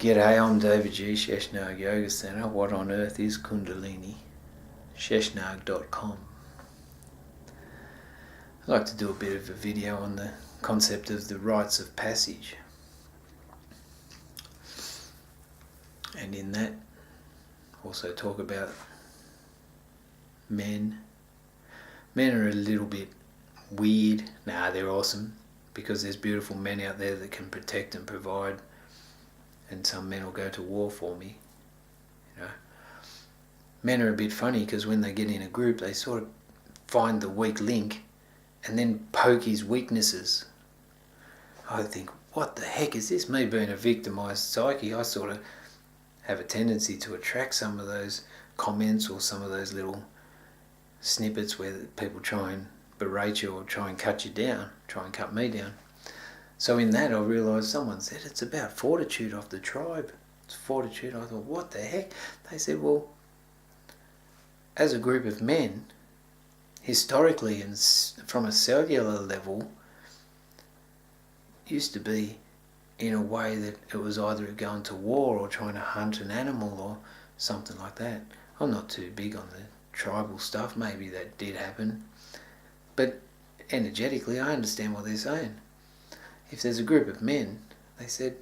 G'day, I'm David G, Sheshnag Yoga Centre. What on earth is Kundalini? Sheshnag.com. I'd like to do a bit of a video on the concept of the rites of passage. And in that, also talk about men. Men are a little bit weird. Nah, they're awesome, because there's beautiful men out there that can protect and provide. And some men will go to war for me, Men are a bit funny because when they get in a group, they sort of find the weak link and then poke his weaknesses. I think, what the heck is this? Me being a victimised psyche, I sort of have a tendency to attract some of those comments or some of those little snippets where people try and berate you or try and cut you down, try and cut me down. So in that I realised someone said it's about fortitude of the tribe. It's fortitude. I thought, what the heck? They said, well, as a group of men, historically and from a cellular level, used to be in a way that it was either going to war or trying to hunt an animal or something like that. I'm not too big on the tribal stuff. Maybe that did happen. But energetically, I understand what they're saying. If there's a group of men, they said,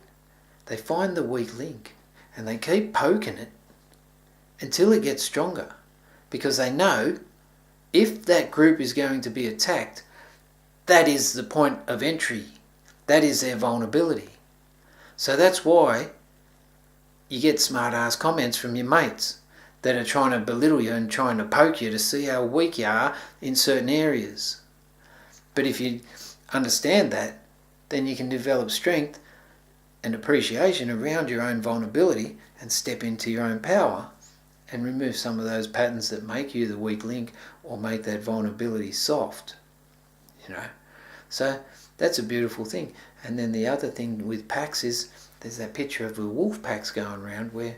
they find the weak link and they keep poking it until it gets stronger, because they know if that group is going to be attacked, that is the point of entry. That is their vulnerability. So that's why you get smart-ass comments from your mates that are trying to belittle you and trying to poke you to see how weak you are in certain areas. But if you understand that, then you can develop strength and appreciation around your own vulnerability and step into your own power and remove some of those patterns that make you the weak link or make that vulnerability soft. So that's a beautiful thing. And then the other thing with packs is there's that picture of the wolf packs going around where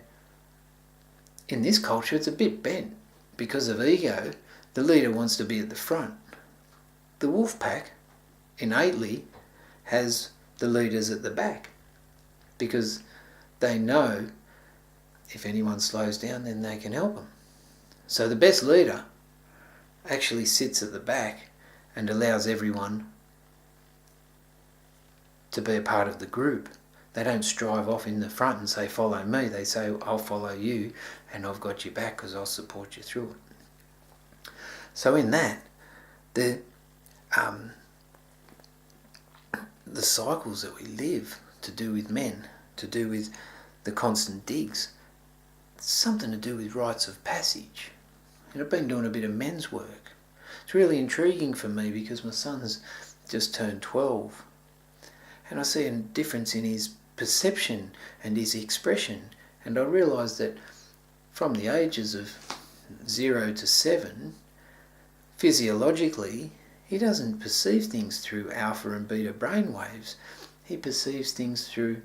in this culture it's a bit bent because of ego. The leader wants to be at the front. The wolf pack innately has the leaders at the back, because they know if anyone slows down, then they can help them. So the best leader actually sits at the back and allows everyone to be a part of the group. They don't strive off in the front and say, follow me. They say, I'll follow you and I've got your back because I'll support you through it. So in that, the cycles that we live, to do with men, to do with the constant digs, it's something to do with rites of passage. And I've been doing a bit of men's work. It's really intriguing for me because my son's just turned 12 and I see a difference in his perception and his expression, and I realise that from the ages of 0 to 7, physiologically, he doesn't perceive things through alpha and beta brainwaves. He perceives things through,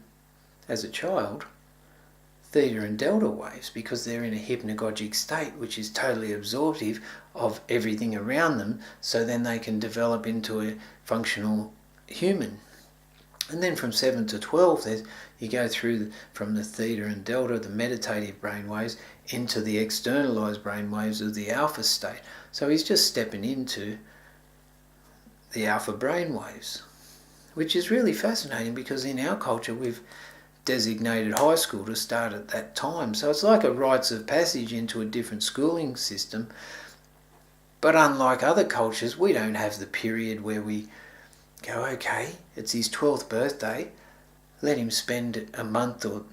as a child, theta and delta waves, because they're in a hypnagogic state which is totally absorptive of everything around them, so then they can develop into a functional human. And then from 7 to 12, you go through from the theta and delta, the meditative brainwaves, into the externalized brainwaves of the alpha state. So he's just stepping into the alpha brainwaves, which is really fascinating because in our culture we've designated high school to start at that time. So it's like a rites of passage into a different schooling system. But unlike other cultures, we don't have the period where we go, okay, it's his 12th birthday, let him spend a month or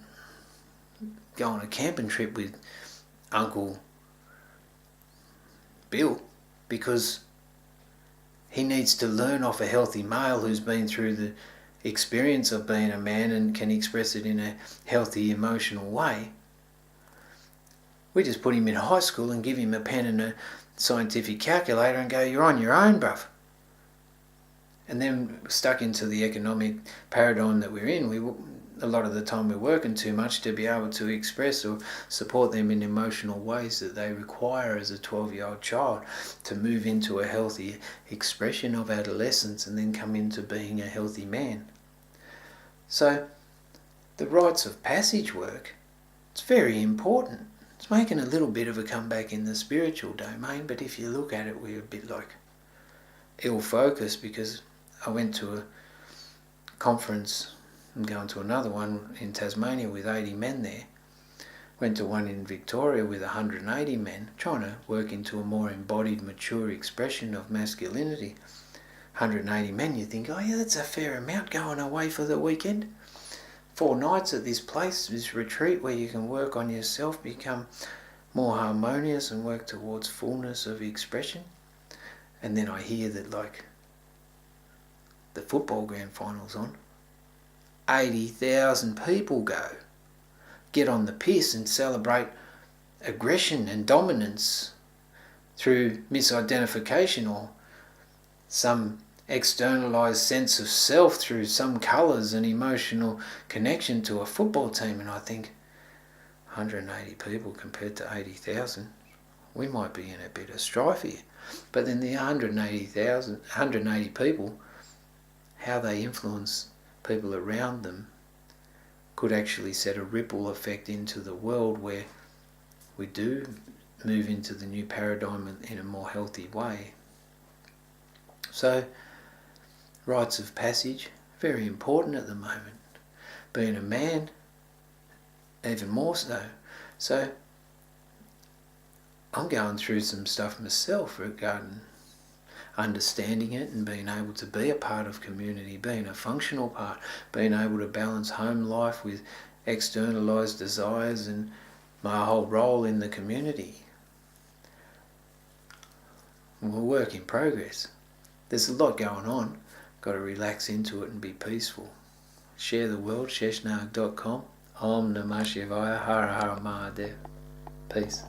go on a camping trip with Uncle Bill, because he needs to learn off a healthy male who's been through the experience of being a man and can express it in a healthy emotional way. We just put him in high school and give him a pen and a scientific calculator and go, you're on your own, bruv. And then stuck into the economic paradigm that we're in, a lot of the time we're working too much to be able to express or support them in emotional ways that they require as a 12-year-old child to move into a healthy expression of adolescence and then come into being a healthy man. So the rites of passage work, it's very important. It's making a little bit of a comeback in the spiritual domain, but if you look at it, we're a bit like ill-focused, because I went to a conference, I'm going to another one in Tasmania with 80 men there. Went to one in Victoria with 180 men, trying to work into a more embodied, mature expression of masculinity. 180 men, you think, oh yeah, that's a fair amount going away for the weekend. 4 nights at this place, this retreat where you can work on yourself, become more harmonious and work towards fullness of expression. And then I hear that, like, the football grand final's on. 80,000 people go. Get on the piss and celebrate aggression and dominance through misidentification or some externalized sense of self through some colours and emotional connection to a football team. And I think 180 people compared to 80,000, we might be in a bit of strife here. But then the 180 people, how they influence people around them could actually set a ripple effect into the world where we do move into the new paradigm in a more healthy way. So, rites of passage, very important at the moment. Being a man, even more so. So, I'm going through some stuff myself regarding understanding it and being able to be a part of community, being a functional part, being able to balance home life with externalized desires and my whole role in the community. We're a work in progress. There's a lot going on. Got to relax into it and be peaceful. Share the world, sheshnag.com. Om Namah Shivaya, Hara Hara Mahadev. Peace.